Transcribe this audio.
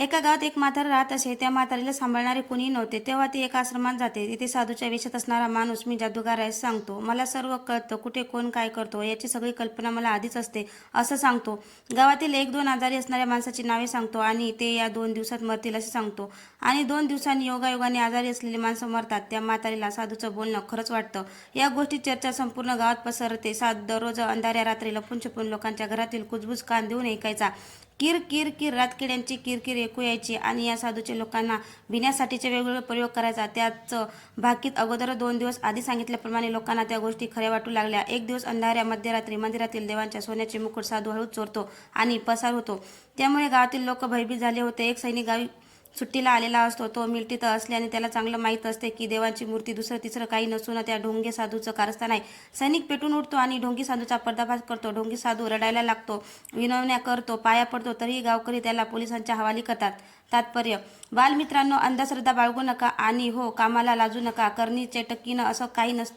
एका गावात एक म्हातारा राहत असे. त्या म्हातारीला सांभाळणारे कोणी नव्हते. तेव्हा ती एका आश्रमात जाते. तिथे साधूच्या वेशात असणारा माणूस मी जादूगार आहे सांगतो. मला सर्व कळतं, कुठे कोण काय करतो याची सगळी कल्पना मला आधीच असते असं सांगतो. गावातील एक दोन आजारी असणाऱ्या माणसाची नावे सांगतो आणि ते या 2 दिवसात मरतील असे सांगतो. आणि 2 दिवसांनी योगायोगाने आजारी असलेली माणसं मरतात. त्या म्हातारीला साधूचं बोलणं खरंच वाटतं. या गोष्टी चर्चा संपूर्ण गावात पसरते. साधू दररोज अंधाऱ्या रात्री लपून छपून लोकांच्या घरातील कुजबूज कान देऊन ऐकायचा. किर किर किर रातकिड्यांची किरकिर ऐकू यायची आणि या साधूचे लोकांना भिण्यासाठीचे वेगवेगळे प्रयोग करायचा. त्याच भाकीत अगोदर 2 दिवस आधी सांगितल्याप्रमाणे लोकांना त्या गोष्टी खऱ्या वाटू लागल्या. एक दिवस अंधाऱ्या मध्यरात्री मंदिरातील देवांच्या सोन्याचे मुकुट साधू हळूच चोरतो आणि पसार होतो. त्यामुळे गावातील लोक भयभीत झाले होते. एक सैनिक गावी सुट्टीला आलेला असतो. तो मिलिटरीत असल्याने त्याला चांगलं माहीत असते की देवांची मूर्ती दुसरं तिसरं काही नसून त्या ढोंगी साधूचं कारस्थान आहे. सैनिक पेटून उठतो आणि ढोंगी साधूचा पर्दाफाश करतो. ढोंगी साधू रडायला लागतो, विनवण्या करतो, पाया पडतो, तरीही गावकरी त्याला पोलिसांच्या हवाली करतात. तात्पर्य: बालमित्रांनो, अंधश्रद्धा बाळगू नका आणि हो, कामाला लाजू नका. करणी चटकीनं असं काही नसतं.